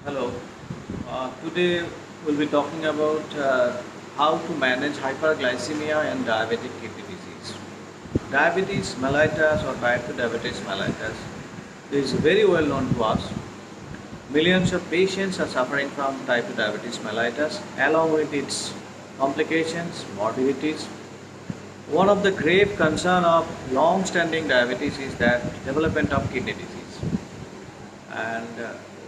Hello. Today we'll be talking about how to manage hyperglycemia and diabetic kidney disease. Diabetes mellitus or type 2 diabetes mellitus is very well known to us. Millions of patients are suffering from type 2 diabetes mellitus along with its complications, morbidities. One of the grave concern of long-standing diabetes is that development of kidney disease. And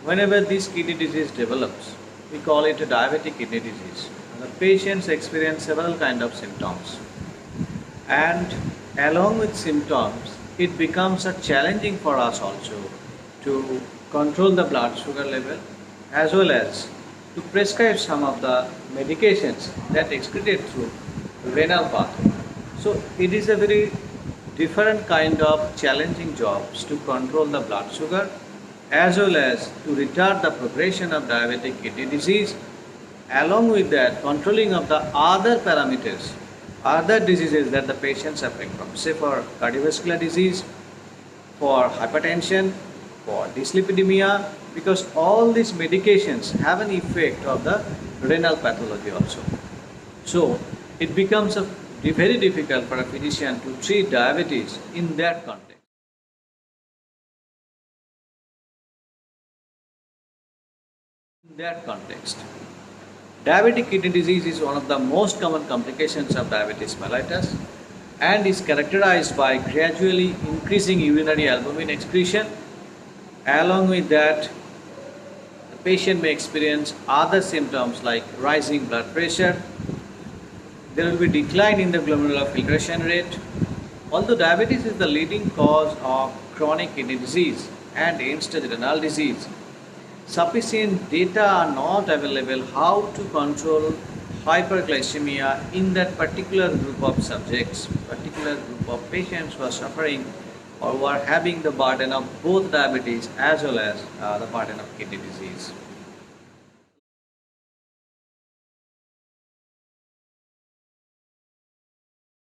whenever this kidney disease develops, we call it a diabetic kidney disease. And the patients experience several kind of symptoms. And along with symptoms, it becomes a challenging for us also to control the blood sugar level as well as to prescribe some of the medications that excreted through renal pathway. So it is a very different kind of challenging jobs to control the blood sugar as well as to retard the progression of diabetic kidney disease. Along with that, controlling of the other parameters, other diseases that the patient suffering from, say for cardiovascular disease, for hypertension, for dyslipidemia, because all these medications have an effect of the renal pathology also. So it becomes very difficult for a physician to treat diabetes in that context. In that context. Diabetic kidney disease is one of the most common complications of diabetes mellitus and is characterized by gradually increasing urinary albumin excretion. Along with that, the patient may experience other symptoms like rising blood pressure. There will be decline in the glomerular filtration rate. Although diabetes is the leading cause of chronic kidney disease and end-stage renal disease, sufficient data are not available how to control hyperglycemia in that particular group of subjects, particular group of patients who are suffering or who are having the burden of both diabetes as well as the burden of kidney disease.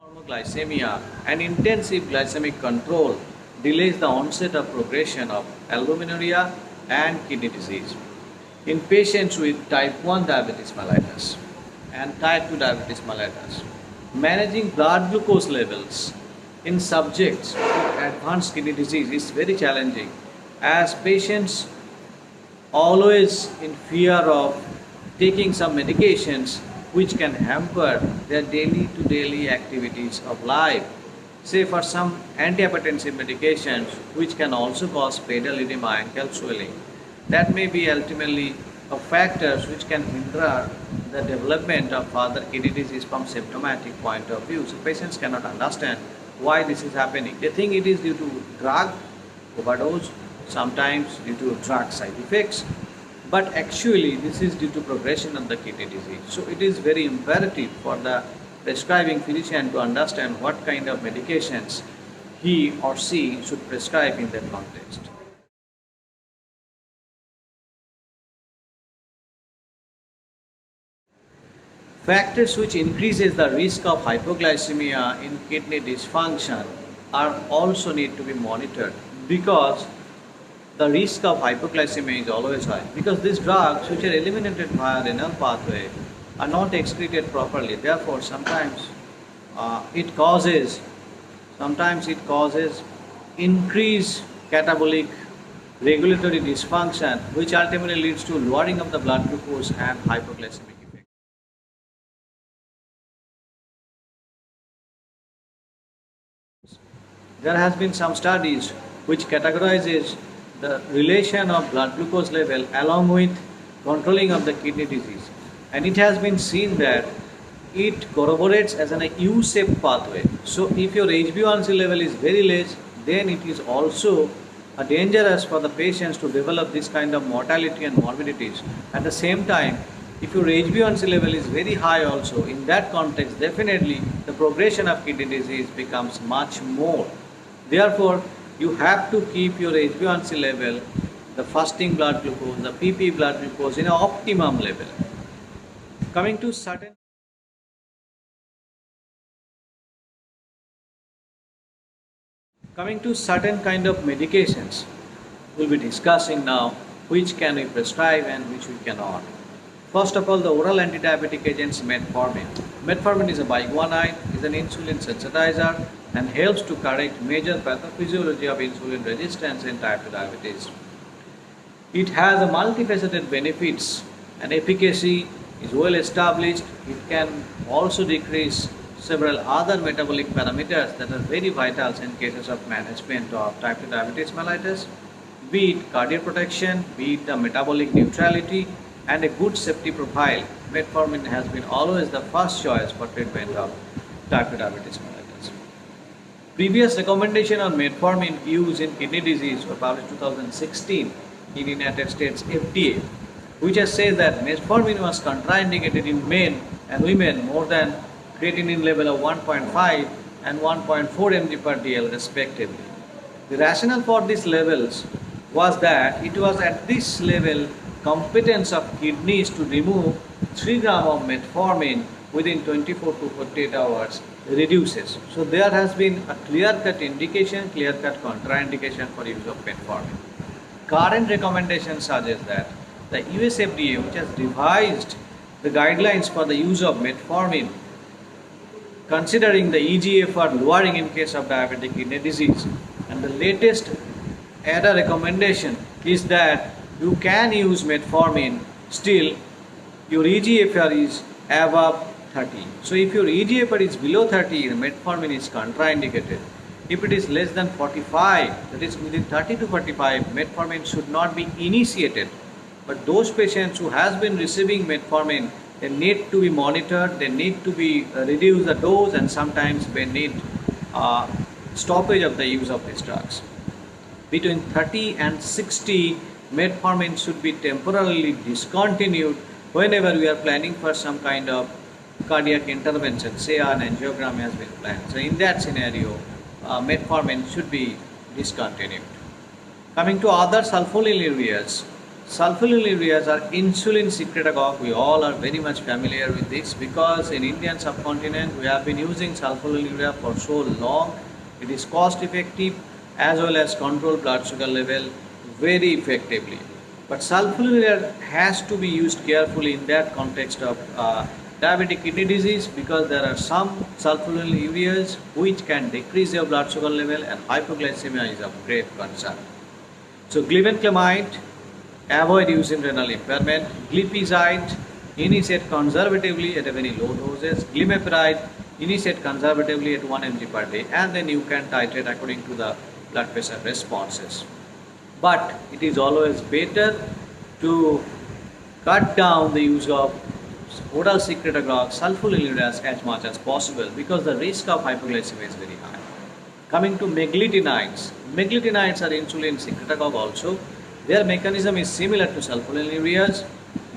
Normoglycemia and intensive glycemic control delays the onset of progression of albuminuria and kidney disease. In patients with type 1 diabetes mellitus and type 2 diabetes mellitus, managing blood glucose levels in subjects with advanced kidney disease is very challenging as patients always in fear of taking some medications which can hamper their daily to daily activities of life. Say for some antihypertensive medications which can also cause pedal edema and ankle swelling. That may be ultimately a factors which can hinder the development of further kidney disease from symptomatic point of view. So patients cannot understand why this is happening. They think it is due to drug overdose, sometimes due to drug side effects, but actually this is due to progression of the kidney disease. So it is very imperative for the prescribing physician to understand what kind of medications he or she should prescribe in that context. Factors which increases the risk of hypoglycemia in kidney dysfunction are also need to be monitored because the risk of hypoglycemia is always high because these drugs which are eliminated via renal pathway are not excreted properly. Therefore, it causes increased catabolic regulatory dysfunction, which ultimately leads to lowering of the blood glucose and hypoglycemic effect. There has been some studies which categorizes the relation of blood glucose level along with controlling of the kidney disease. And it has been seen that it corroborates as an U-shaped pathway. So if your HbA1c level is very less, then it is also dangerous for the patients to develop this kind of mortality and morbidities. At the same time, if your HbA1c level is very high also, in that context, definitely the progression of kidney disease becomes much more. Therefore, you have to keep your HbA1c level, the fasting blood glucose, the PP blood glucose in an optimum level. Coming to certain kind of medications we'll be discussing now. which can we prescribe and which we cannot. First of all, the oral anti-diabetic agents metformin. Metformin is a biguanide, is an insulin sensitizer and helps to correct major pathophysiology of insulin resistance in type 2 diabetes. It has a multifaceted benefits and efficacy is well established. It can also decrease several other metabolic parameters that are very vital in cases of management of type 2 diabetes mellitus, be it cardiac protection, be it the metabolic neutrality and a good safety profile. Metformin has been always the first choice for treatment of type 2 diabetes mellitus. Previous recommendation on metformin use in kidney disease were published in 2016 in United States FDA, which has said that metformin was contraindicated in men and women more than creatinine level of 1.5 and 1.4 mg per dl respectively. The rationale for these levels was that it was at this level competence of kidneys to remove 3 gram of metformin within 24 to 48 hours reduces. So there has been a clear-cut indication, clear-cut contraindication for use of metformin. Current recommendations suggest that the US FDA, which has revised the guidelines for the use of metformin, considering the eGFR lowering in case of diabetic kidney disease, and the latest ADA recommendation is that you can use metformin still your eGFR is above 30. So if your eGFR is below 30, metformin is contraindicated. If it is less than 45, that is within 30 to 45, metformin should not be initiated. But those patients who has been receiving metformin, they need to be monitored, they need to be reduce the dose, and sometimes they need stoppage of the use of these drugs. Between 30 and 60, metformin should be temporarily discontinued whenever we are planning for some kind of cardiac intervention, say an angiogram has been planned. So in that scenario, metformin should be discontinued. Coming to other sulfonylureas. Sulfonylureas are insulin secretagogue. We all are very much familiar with this because in Indian subcontinent we have been using sulfonylurea for so long. It is cost effective as well as control blood sugar level very effectively. But sulfonylurea has to be used carefully in that context of diabetic kidney disease because there are some sulfonylureas which can decrease your blood sugar level and hypoglycemia is of great concern. So glibenclamide, avoid use in renal impairment. Glipizide, initiate conservatively at a very low doses. Glimepiride, initiate conservatively at 1 mg per day and then you can titrate according to the blood pressure responses. But it is always better to cut down the use of oral secretagogue sulfonylureas as much as possible because the risk of hypoglycemia is very high. Coming to meglitinides. Meglitinides are insulin secretagogue also. Their mechanism is similar to sulfonylureas.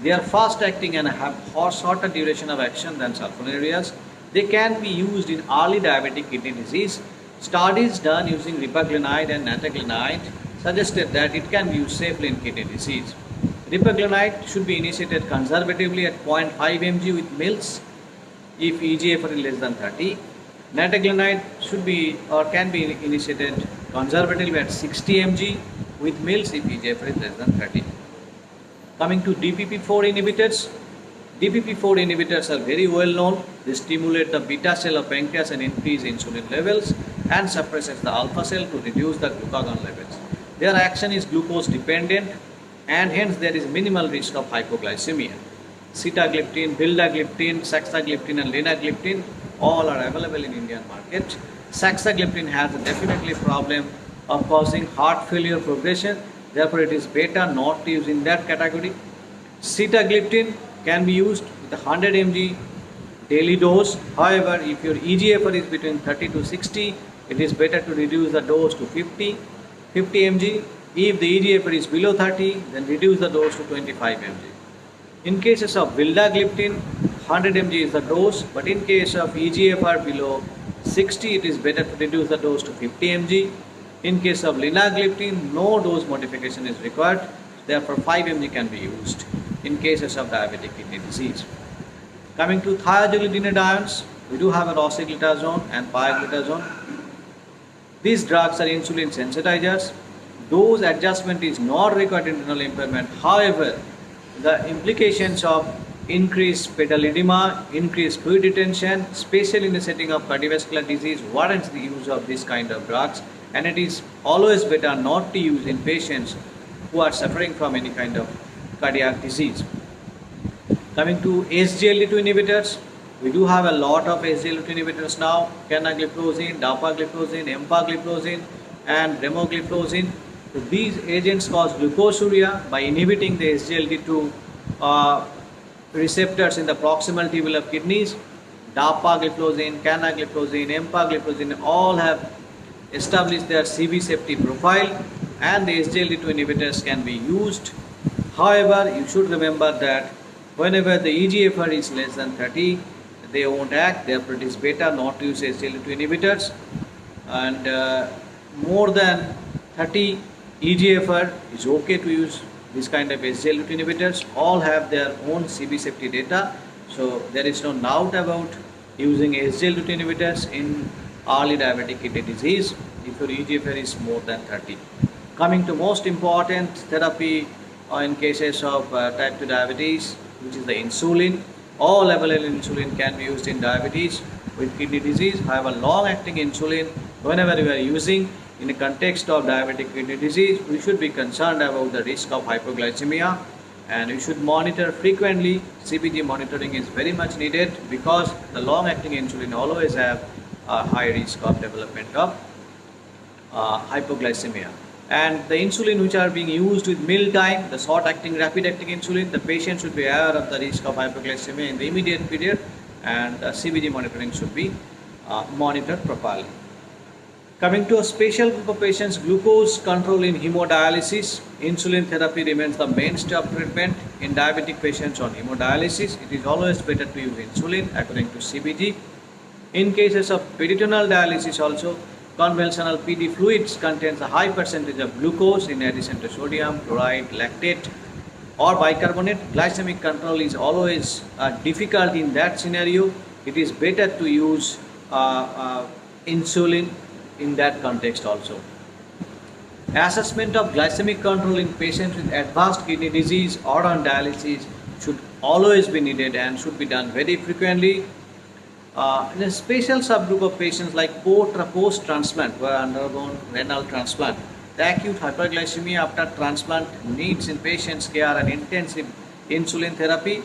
They are fast acting and have shorter duration of action than sulfonylureas. They can be used in early diabetic kidney disease. Studies done using ripaglinide and nataglinide suggested that it can be used safely in kidney disease. Ripaglinide should be initiated conservatively at 0.5 mg with meals if eGFR is less than 30. Nataglinide should be or can be initiated conservatively at 60 mg with meals if eGFR is less than 30. Coming to DPP-4 inhibitors. DPP-4 inhibitors are very well known. They stimulate the beta cell of pancreas and increase insulin levels and suppresses the alpha cell to reduce the glucagon levels. Their action is glucose dependent and hence there is minimal risk of hypoglycemia. Sitagliptin, vildagliptin, saxagliptin and linagliptin all are available in Indian market. Saxagliptin has definitely problem of causing heart failure progression, therefore it is better not to use in that category. Sitagliptin can be used with 100 mg daily dose. However, if your eGFR is between 30 to 60, it is better to reduce the dose to 50 mg. If the eGFR is below 30, then reduce the dose to 25 mg. In cases of vildagliptin, 100 mg is the dose, but in case of eGFR below 60, it is better to reduce the dose to 50 mg. In case of linagliptin, no dose modification is required, therefore 5 mg can be used in cases of diabetic kidney disease. Coming to thiazolidinediones, we do have a rosiglitazone and pioglitazone. These drugs are insulin sensitizers. Those adjustment is not required in renal impairment. However, the implications of increased pedal edema, increased fluid retention, especially in the setting of cardiovascular disease, warrants the use of this kind of drugs. And it is always better not to use in patients who are suffering from any kind of cardiac disease. Coming to SGLT2 inhibitors, we do have a lot of SGLT2 inhibitors now: canagliflozin, dapagliflozin, empagliflozin, and remogliflozin. So these agents cause glucosuria by inhibiting the SGLT2 receptors in the proximal tubule of kidneys. Dapagliflozin, canagliflozin, empagliflozin all have established their CV safety profile, and the SGLT2 inhibitors can be used. However, you should remember that whenever the EGFR is less than 30, they won't act. Therefore, it is better not to use SGLT2 inhibitors. And more than 30 EGFR is okay to use this kind of SGLT2 inhibitors. All have their own CV safety data, so there is no doubt about using SGLT2 inhibitors in early diabetic kidney disease if your EGFR is more than 30. Coming to most important therapy in cases of type 2 diabetes, which is the insulin. All available insulin can be used in diabetes with kidney disease. However, long-acting insulin, whenever you are using in the context of diabetic kidney disease, we should be concerned about the risk of hypoglycemia, and we should monitor frequently. CBG monitoring is very much needed because the long-acting insulin always have a high risk of development of hypoglycemia. And the insulin which are being used with meal time, the short-acting, rapid-acting insulin, the patient should be aware of the risk of hypoglycemia in the immediate period, and CBG monitoring should be monitored properly. Coming to a special group of patients, glucose control in hemodialysis. Insulin therapy remains the mainstay of treatment in diabetic patients on hemodialysis. It is always better to use insulin according to CBG. In cases of peritoneal dialysis also, conventional PD fluids contains a high percentage of glucose in addition to sodium, chloride, lactate or bicarbonate. Glycemic control is always difficult in that scenario. It is better to use insulin in that context also. Assessment of glycemic control in patients with advanced kidney disease or on dialysis should always be needed and should be done very frequently. In a special subgroup of patients like post-transplant who have undergone renal transplant, the acute hyperglycemia after transplant needs in patients care and intensive insulin therapy.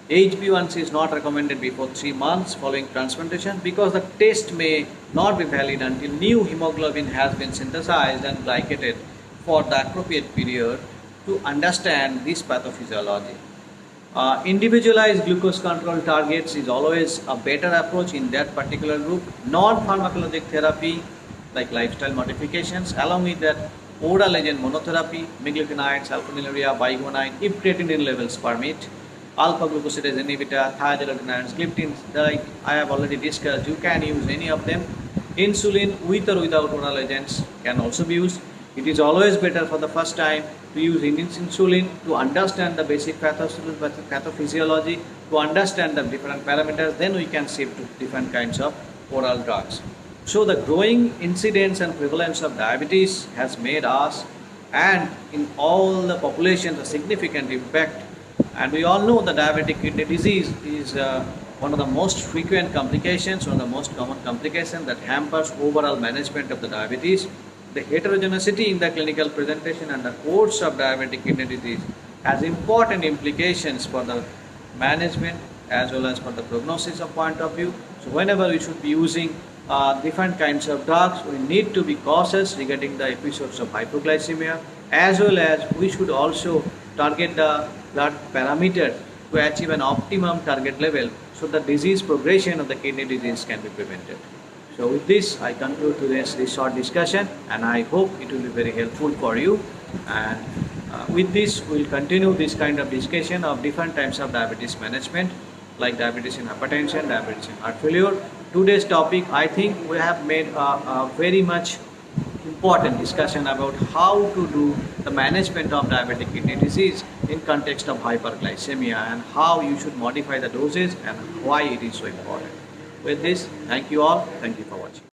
HbA1c is not recommended before 3 months following transplantation because the test may not be valid until new hemoglobin has been synthesized and glycated for the appropriate period to understand this pathophysiology. Individualized glucose control targets is always a better approach in that particular group. Non-pharmacologic therapy like lifestyle modifications, along with that oral agent monotherapy, meglutinides, alphanuria, biguanide, if creatinine levels permit, alpha glucosidase inhibitor, thiazolidinars, gliptins, like I have already discussed, you can use any of them. Insulin with or without oral agents can also be used. It is always better for the first time to use insulin to understand the basic pathophysiology, to understand the different parameters, then we can shift to different kinds of oral drugs. So the growing incidence and prevalence of diabetes has made us and in all the population a significant impact. And we all know that diabetic kidney disease is one of the most frequent complications, one of the most common complications that hampers overall management of the diabetes. The heterogeneity in the clinical presentation and the course of diabetic kidney disease has important implications for the management as well as for the prognosis of point of view. So whenever we should be using different kinds of drugs, we need to be cautious regarding the episodes of hypoglycemia, as well as we should also target the blood parameter to achieve an optimum target level so the disease progression of the kidney disease can be prevented. So with this, I conclude today's this short discussion, and I hope it will be very helpful for you. And with this, we will continue this kind of discussion of different types of diabetes management, like diabetes in hypertension, diabetes in heart failure. Today's topic, I think we have made a very much important discussion about how to do the management of diabetic kidney disease in context of hyperglycemia and how you should modify the doses and why it is so important. With this, thank you all. Thank you for watching.